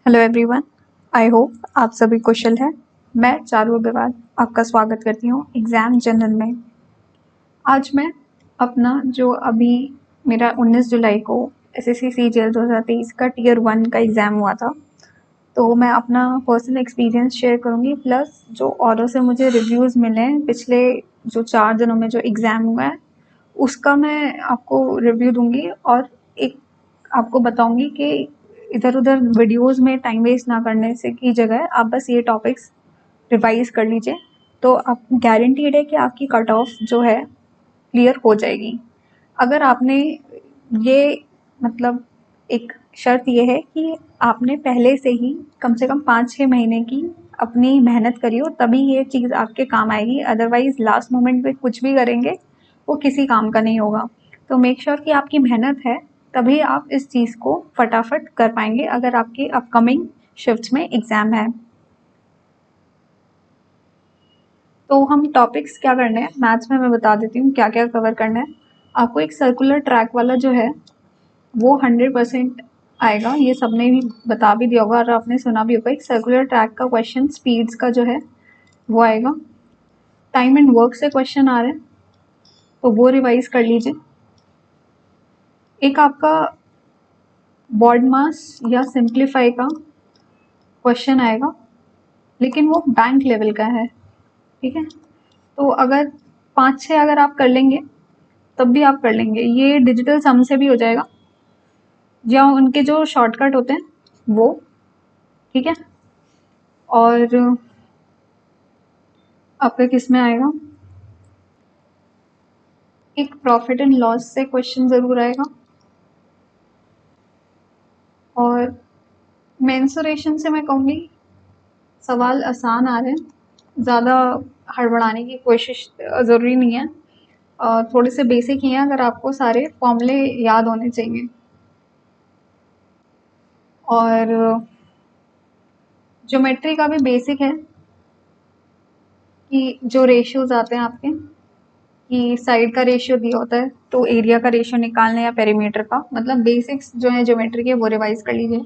Hello everyone, I hope आप सभी कुशल हैं। मैं चारू अग्रवाल आपका स्वागत करती हूँ एग्ज़ाम जनरल में। आज मैं अपना जो अभी मेरा 19 जुलाई को एसएससी सीजीएल 2023 का टियर 1 का एग्ज़ाम हुआ था, तो मैं अपना पर्सनल एक्सपीरियंस शेयर करूँगी, प्लस जो औरों से मुझे रिव्यूज़ मिले हैं पिछले जो 4 दिनों में जो एग्ज़ाम हुआ है उसका मैं आपको रिव्यू दूँगी और एक आपको बताऊँगी कि इधर-उधर वीडियोज़ में टाइम वेस्ट ना करने से की जगह आप बस ये टॉपिक्स रिवाइज़ कर लीजिए, तो आप गारंटीड है कि आपकी कट ऑफ जो है क्लियर हो जाएगी। अगर आपने ये मतलब एक शर्त ये है कि आपने पहले से ही कम से कम 5-6 महीने की अपनी मेहनत करी हो, तभी ये चीज़ आपके काम आएगी। अदरवाइज़ लास्ट मोमेंट पे कुछ भी करेंगे वो किसी काम का नहीं होगा। तो मेक श्योर कि आपकी मेहनत है, तभी आप इस चीज़ को फटाफट कर पाएंगे अगर आपकी अपकमिंग शिफ्ट्स में एग्ज़ाम है। तो हम टॉपिक्स क्या करने हैं, मैथ्स में मैं बता देती हूँ क्या क्या कवर करना है। आपको एक सर्कुलर ट्रैक वाला जो है वो 100% आएगा, ये सबने भी बता भी दिया होगा और आपने सुना भी होगा। एक सर्कुलर ट्रैक का क्वेश्चन स्पीड्स का जो है वो आएगा। टाइम एंड वर्क से क्वेश्चन आ रहे हैं, तो वो रिवाइज कर लीजिए। एक आपका बॉड मास या सिंप्लीफाई का क्वेश्चन आएगा, लेकिन वो बैंक लेवल का है, ठीक है। तो अगर 5-6 अगर आप कर लेंगे तब भी आप कर लेंगे, ये डिजिटल सम से भी हो जाएगा या उनके जो शॉर्टकट होते हैं वो, ठीक है। और आपका किस में आएगा, एक प्रॉफिट एंड लॉस से क्वेश्चन ज़रूर आएगा। और मेंसुरेशन से मैं कहूँगी सवाल आसान आ रहे हैं, ज़्यादा हड़बड़ाने की कोशिश ज़रूरी नहीं है, थोड़े से बेसिक ही हैं, अगर आपको सारे फॉर्मूले याद होने चाहिए। और ज्योमेट्री का भी बेसिक है कि जो रेशियोज आते हैं आपके, कि साइड का रेशियो दिया होता है तो एरिया का रेशियो निकालना या पेरीमीटर का, मतलब बेसिक्स जो है ज्योमेट्री के वो रिवाइज कर लीजिए।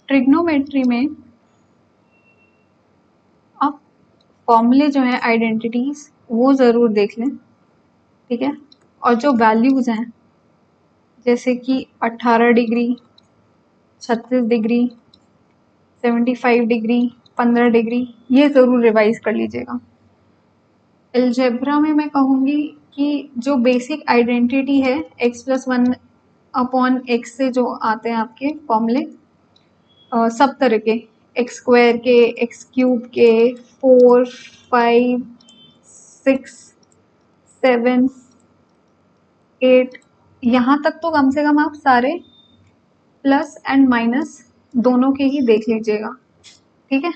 ट्रिग्नोमेट्री में आप फॉर्मूले जो हैं आइडेंटिटीज वो ज़रूर देख लें, ठीक है। और जो वैल्यूज़ हैं जैसे कि 18 डिग्री, 36 डिग्री, 75 डिग्री, 15 डिग्री, ये ज़रूर रिवाइज कर लीजिएगा। अलजेब्रा में मैं कहूँगी कि जो बेसिक आइडेंटिटी है x+1 अपॉन x से जो आते हैं आपके फॉर्मूले, सब तरह के, एक्स स्क्वायर के, एक्स क्यूब के, 4, 5, 6, 7, 8, यहाँ तक तो कम से कम आप सारे प्लस एंड माइनस दोनों के ही देख लीजिएगा, ठीक है।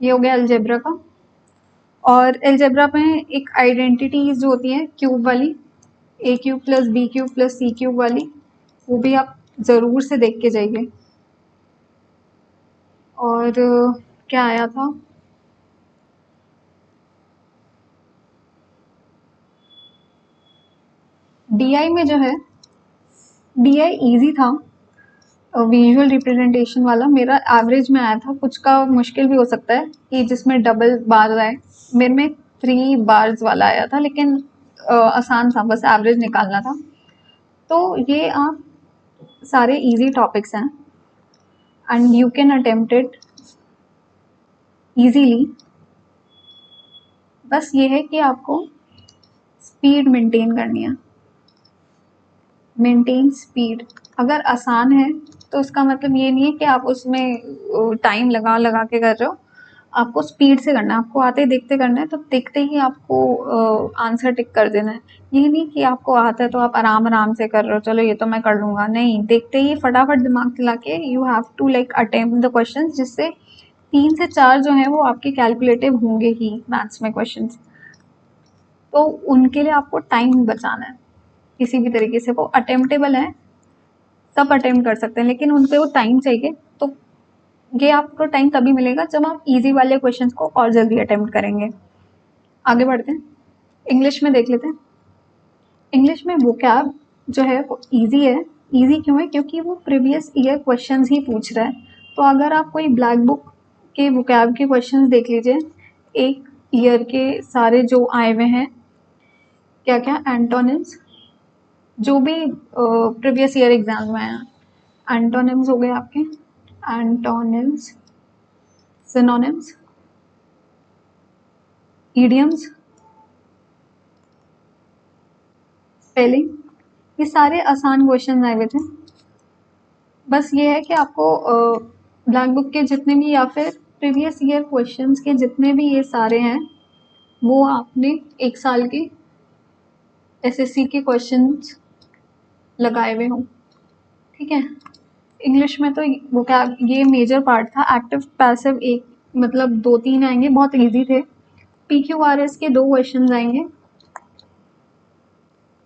ये हो गया अलजेब्रा का। और अलजेब्रा में एक आइडेंटिटीज जो होती हैं क्यूब वाली, A cube plus B cube plus C cube वाली, वो भी आप ज़रूर से देख के जाइए। और क्या आया था, डीआई में जो है, डीआई इजी था, विजुअल रिप्रेजेंटेशन वाला मेरा एवरेज में आया था। कुछ का मुश्किल भी हो सकता है कि जिसमें डबल बार आए, मेरे में 3 बार्स वाला आया था, लेकिन आसान था, बस एवरेज निकालना था। तो ये आप सारे इजी टॉपिक्स हैं and you can attempt it easily. बस ये है कि आपको स्पीड मेंटेन करनी है, मेंटेन स्पीड। अगर आसान है तो उसका मतलब ये नहीं है कि आप उसमें टाइम लगा लगा के कर रहे हो, आपको स्पीड से करना है, आपको आते देखते करना है, तो देखते ही आपको आंसर टिक कर देना है। ये नहीं कि आपको आता है तो आप आराम आराम से कर रहे हो, चलो ये तो मैं कर लूँगा, नहीं, देखते ही फटाफट दिमाग चला के you have to like attempt the question, जिससे 3 से 4 जो हैं वो आपके कैलकुलेटिव होंगे ही मैथ्स में क्वेश्चन, तो उनके लिए आपको टाइम बचाना है किसी भी तरीके से। वो अटेम्प्टेबल है, सब अटेम्प्ट कर सकते हैं, लेकिन उनसे वो टाइम चाहिए। तो ये आपको टाइम तभी मिलेगा जब आप इजी वाले क्वेश्चंस को और जल्दी अटेम्प्ट करेंगे। आगे बढ़ते हैं, इंग्लिश में देख लेते हैं। इंग्लिश में वोकैब जो है वो इजी है। इजी क्यों है, क्योंकि वो प्रीवियस ईयर क्वेश्चंस ही पूछ रहा है, तो अगर आप कोई ब्लैक बुक के वोकैब के क्वेश्चंस देख लीजिए, एक ईयर के सारे जो आए हुए हैं, क्या क्या एंटोनिम्स, जो भी प्रीवियस ईयर एग्जाम में आए हैं, एंटोनिम्स हो गए आपके, एंटोनिम्स, सिनोनिम्स, इडियम्स, स्पेलिंग, ये सारे आसान क्वेश्चन आए हुए थे। बस ये है कि आपको ब्लैक बुक के जितने भी या फिर प्रीवियस ईयर क्वेश्चंस के जितने भी ये सारे हैं, वो आपने एक साल के एसएससी के क्वेश्चंस लगाए हुए हों, ठीक है। इंग्लिश में तो वो क्या, ये मेजर पार्ट था। एक्टिव पैसिव एक मतलब 2-3 आएंगे, बहुत इजी थे। PQRS के 2 क्वेश्चन आएंगे,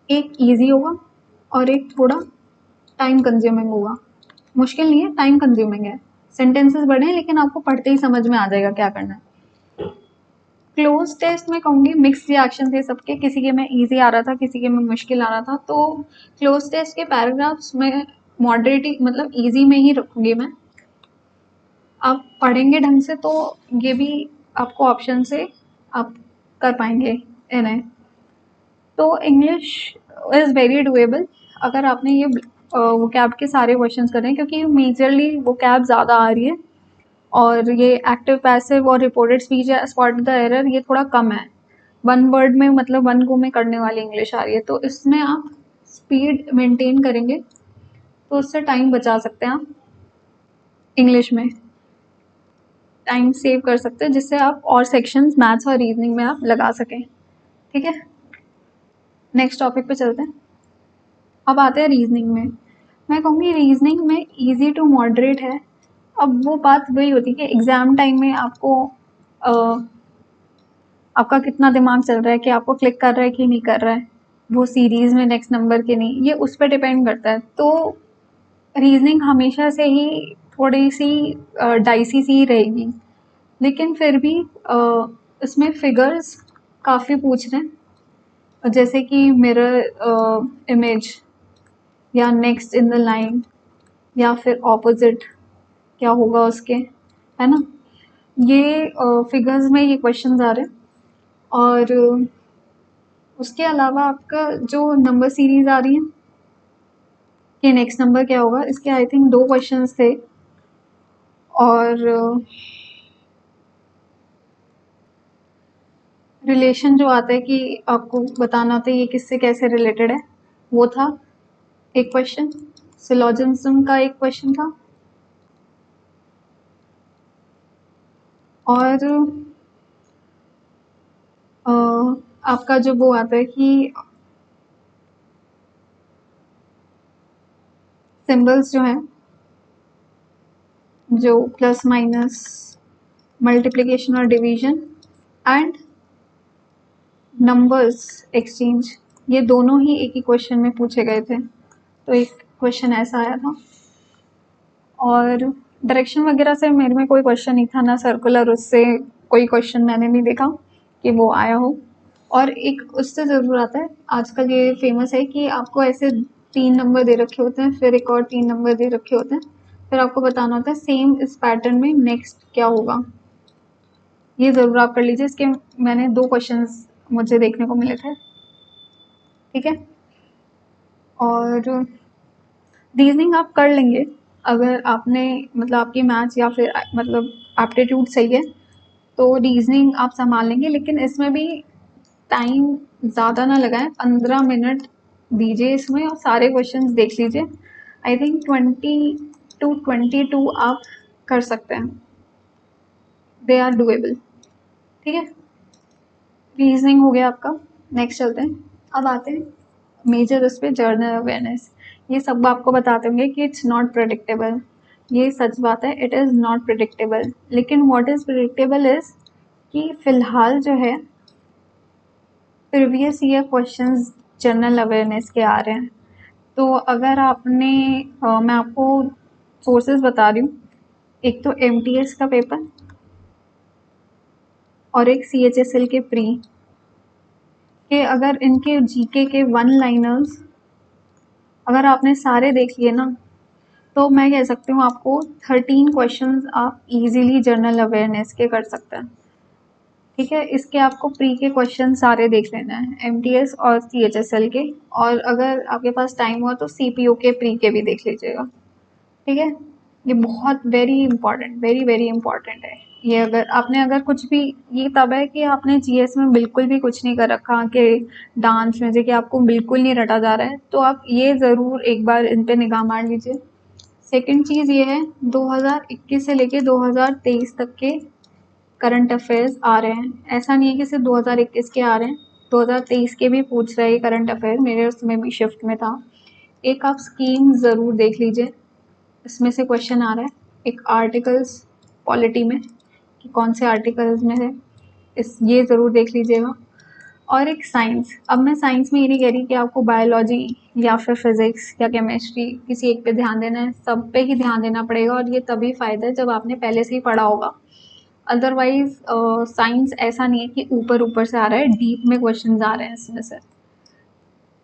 एक इजी होगा और एक थोड़ा टाइम कंज्यूमिंग होगा। मुश्किल नहीं है, टाइम कंज्यूमिंग है। सेंटेंसेस बड़े हैं लेकिन आपको पढ़ते ही समझ में आ जाएगा क्या करना है। क्लोज टेस्ट में कहूँगी मिक्स रिएक्शन थे सबके, किसी के में इजी आ रहा था, किसी के में मुश्किल आ रहा था। तो क्लोज टेस्ट के पैराग्राफ्स में मॉडरेट मतलब इजी में ही रखूँगी मैं। आप पढ़ेंगे ढंग से तो ये भी आपको ऑप्शन से आप कर पाएंगे इन्हें। तो इंग्लिश इज़ वेरी डुएबल अगर आपने ये वोकैब के सारे क्वेश्चन कर रहे हैं, क्योंकि मेजरली वोकैब ज़्यादा आ रही है और ये एक्टिव पैसिव और रिपोर्टेड स्पीच या स्पॉट द एरर ये थोड़ा कम है। 1 वर्ड में मतलब 1 गो में करने वाली इंग्लिश आ रही है, तो इसमें आप स्पीड मेंटेन करेंगे तो उससे टाइम बचा सकते हैं आप। इंग्लिश में टाइम सेव कर सकते हैं जिससे आप और सेक्शंस मैथ्स और रीजनिंग में आप लगा सकें, ठीक है। नेक्स्ट टॉपिक पे चलते हैं। अब आते हैं रीजनिंग में। मैं कहूँगी रीजनिंग में इजी टू मॉडरेट है। अब वो बात वही होती है कि एग्ज़ाम टाइम में आपको आपका कितना दिमाग चल रहा है कि आपको क्लिक कर रहा है कि नहीं कर रहा है, वो सीरीज़ में नेक्स्ट नंबर के नहीं, ये उस पर डिपेंड करता है। तो रीजनिंग हमेशा से ही थोड़ी सी डाइसी सी रहेगी, लेकिन फिर भी इसमें फिगर्स काफ़ी पूछ रहे हैं, जैसे कि मिरर इमेज या नेक्स्ट इन द लाइन या फिर ऑपोजिट क्या होगा उसके, है ना। ये फिगर्स में ये क्वेश्चंस आ रहे हैं। और उसके अलावा आपका जो नंबर सीरीज आ रही है कि नेक्स्ट नंबर क्या होगा, इसके आई थिंक 2 क्वेश्चंस थे। और रिलेशन जो आता है कि आपको बताना होता है ये किससे कैसे रिलेटेड है, वो था एक क्वेश्चन। सिलोजिज्म का एक क्वेश्चन था। और आपका जो वो आता है कि सिंबल्स जो हैं, जो प्लस माइनस, मल्टीप्लिकेशन और डिवीजन एंड नंबर्स एक्सचेंज, ये दोनों ही एक ही क्वेश्चन में पूछे गए थे। तो एक क्वेश्चन ऐसा आया था। और डायरेक्शन वगैरह से मेरे में कोई क्वेश्चन नहीं था, ना सर्कुलर उससे कोई क्वेश्चन मैंने नहीं देखा कि वो आया हो। और एक उससे ज़रूर आता है, आजकल ये फेमस है कि आपको ऐसे 3 नंबर दे रखे होते हैं, फिर एक और 3 नंबर दे रखे होते हैं, फिर आपको बताना होता है सेम इस पैटर्न में नेक्स्ट क्या होगा। ये ज़रूर आप कर लीजिए, इसके मैंने 2 क्वेश्चंस मुझे देखने को मिले थे, ठीक है। और रीजनिंग आप कर लेंगे अगर आपने मतलब आपकी मैथ्स या फिर मतलब एप्टीट्यूड सही है तो रीजनिंग आप संभाल लेंगे। लेकिन इसमें भी टाइम ज़्यादा ना लगाएं, 15 मिनट दीजिए इसमें और सारे क्वेश्चंस देख लीजिए। आई थिंक 20 to 22 आप कर सकते हैं, दे आर डुएबल, ठीक है। रीजनिंग हो गया आपका। नेक्स्ट चलते हैं। अब आते हैं मेजर उस पर जर्नल अवेयरनेस। ये सब आपको बताते होंगे कि इट्स नॉट प्रेडिक्टेबल, ये सच बात है, इट इज़ नॉट प्रेडिक्टेबल। लेकिन व्हाट इज़ प्रेडिक्टेबल इज़ कि फ़िलहाल जो है previous year questions general awareness के आ रहे हैं। तो अगर आपने मैं आपको सोर्सेज बता रही हूँ, एक तो MTS का पेपर और एक CHSL के प्री के, अगर इनके GK के 1 लाइनर्स अगर आपने सारे देख लिए ना तो मैं कह सकती हूँ आपको 13 क्वेश्चंस आप इजीली जनरल अवेयरनेस के कर सकते हैं। ठीक है, इसके आपको प्री के क्वेश्चन सारे देख लेना है, एमटीएस और सीएचएसएल के, और अगर आपके पास टाइम हुआ तो सीपीओ के प्री के भी देख लीजिएगा। ठीक है, ये बहुत very important, very very important है ये। अगर कुछ भी, ये तब है कि आपने जीएस में बिल्कुल भी कुछ नहीं कर रखा, कि डांस म्यूजिक कि आपको बिल्कुल नहीं रटा जा रहा है, तो आप ये ज़रूर एक बार इन पे निगाह मार लीजिए। सेकंड चीज़ ये है, 2021 से लेके 2023 तक के करंट अफेयर्स आ रहे हैं। ऐसा नहीं है कि सिर्फ 2021 के आ रहे हैं, 2023 के भी पूछ रहे हैं करंट अफेयर, मेरे उसमें भी शिफ्ट में था। एक आप स्कीम ज़रूर देख लीजिए, इसमें से क्वेश्चन आ रहा है। एक आर्टिकल्स पॉलिटी में कि कौन से आर्टिकल्स में है, ये ज़रूर देख लीजिएगा। और एक साइंस, अब मैं साइंस में ये नहीं कह रही कि आपको बायोलॉजी या फिर फिज़िक्स या केमिस्ट्री किसी एक पे ध्यान देना है, सब पे ही ध्यान देना पड़ेगा, और ये तभी फ़ायदा है जब आपने पहले से ही पढ़ा होगा। अदरवाइज़ साइंस ऐसा नहीं है कि ऊपर ऊपर से आ रहा है, डीप में क्वेश्चन आ रहे हैं इसमें से।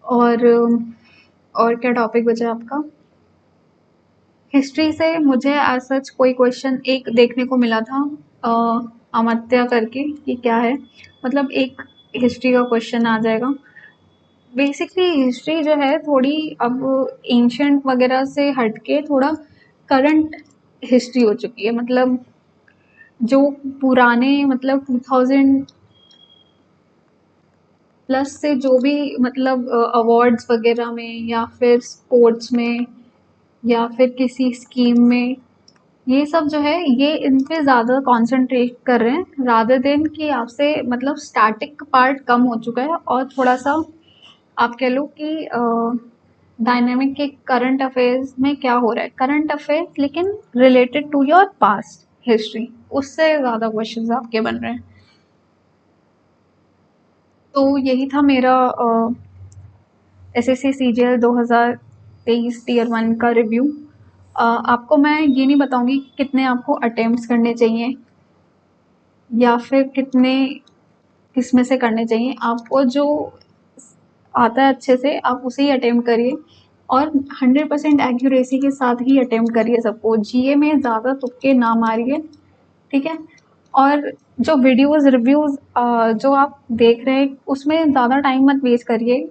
और क्या टॉपिक बचा आपका? हिस्ट्री से मुझे एज सच कोई क्वेश्चन एक देखने को मिला था, अमात्या करके, कि क्या है, मतलब एक हिस्ट्री का क्वेश्चन आ जाएगा। बेसिकली हिस्ट्री जो है थोड़ी अब एंशंट वगैरह से हटके थोड़ा करंट हिस्ट्री हो चुकी है, मतलब जो पुराने, मतलब 2000 प्लस से जो भी, मतलब अवार्ड्स वगैरह में या फिर स्पोर्ट्स में या फिर किसी स्कीम में, ये सब जो है ये इन पे ज़्यादा कंसंट्रेट कर रहे हैं, रादर देन कि आपसे, मतलब स्टैटिक पार्ट कम हो चुका है, और थोड़ा सा आप कह लो कि डायनेमिक के करंट अफेयर्स में क्या हो रहा है, करंट अफेयर्स लेकिन related to your past history, उससे ज़्यादा क्वेश्चंस आपके बन रहे हैं। तो यही था मेरा एसएससी सीजीएल 2023 टीयर 1 का रिव्यू। आपको मैं ये नहीं बताऊंगी कि कितने आपको अटेम्प्ट्स करने चाहिए या फिर कितने किस में से करने चाहिए। आपको जो आता है अच्छे से आप उसे ही अटेम्प्ट करिए, और 100% एक्यूरेसी के साथ ही अटेम्प्ट करिए सबको। जीए में ज़्यादा तुक्के ना मारिए, ठीक है। और जो वीडियोज़ रिव्यूज़ जो आप देख रहे हैं उसमें ज़्यादा टाइम मत वेस्ट करिए,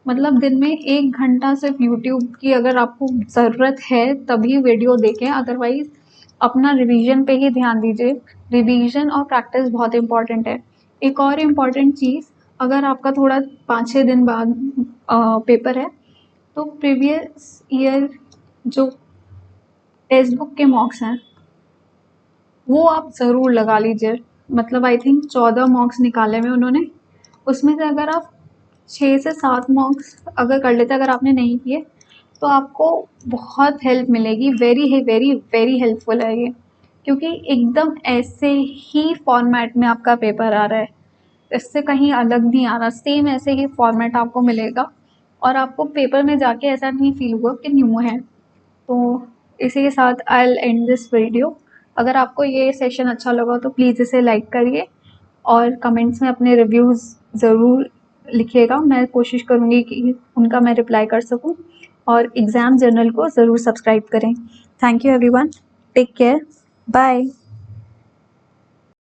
मतलब दिन में 1 घंटा सिर्फ यूट्यूब की अगर आपको ज़रूरत है तभी वीडियो देखें, अदरवाइज़ अपना रिवीजन पे ही ध्यान दीजिए। रिवीजन और प्रैक्टिस बहुत इम्पॉर्टेंट है। एक और इम्पॉर्टेंट चीज़, अगर आपका थोड़ा 5-6 दिन बाद पेपर है, तो प्रीवियस ईयर जो टेक्स्ट बुक के मॉक्स हैं वो आप ज़रूर लगा लीजिए। मतलब आई थिंक 14 मॉक्स निकाले हुए उन्होंने, उसमें से अगर आप 6 से 7 मॉक्स अगर कर लेते, अगर आपने नहीं किए, तो आपको बहुत हेल्प मिलेगी, वेरी वेरी वेरी हेल्पफुल है ये, क्योंकि एकदम ऐसे ही फॉर्मेट में आपका पेपर आ रहा है, इससे कहीं अलग नहीं आ रहा, सेम ऐसे ही फॉर्मेट आपको मिलेगा, और आपको पेपर में जाके ऐसा नहीं फील हुआ कि न्यू है। तो इसी के साथ I will and this video. अगर आपको ये सेशन अच्छा लगा तो प्लीज़ इसे लाइक करिए, और कमेंट्स में अपने रिव्यूज़ ज़रूर लिखिएगा, मैं कोशिश करूँगी कि उनका मैं रिप्लाई कर सकूँ। और एग्ज़ाम जर्नल को ज़रूर सब्सक्राइब करें। Thank you everyone, take care, bye.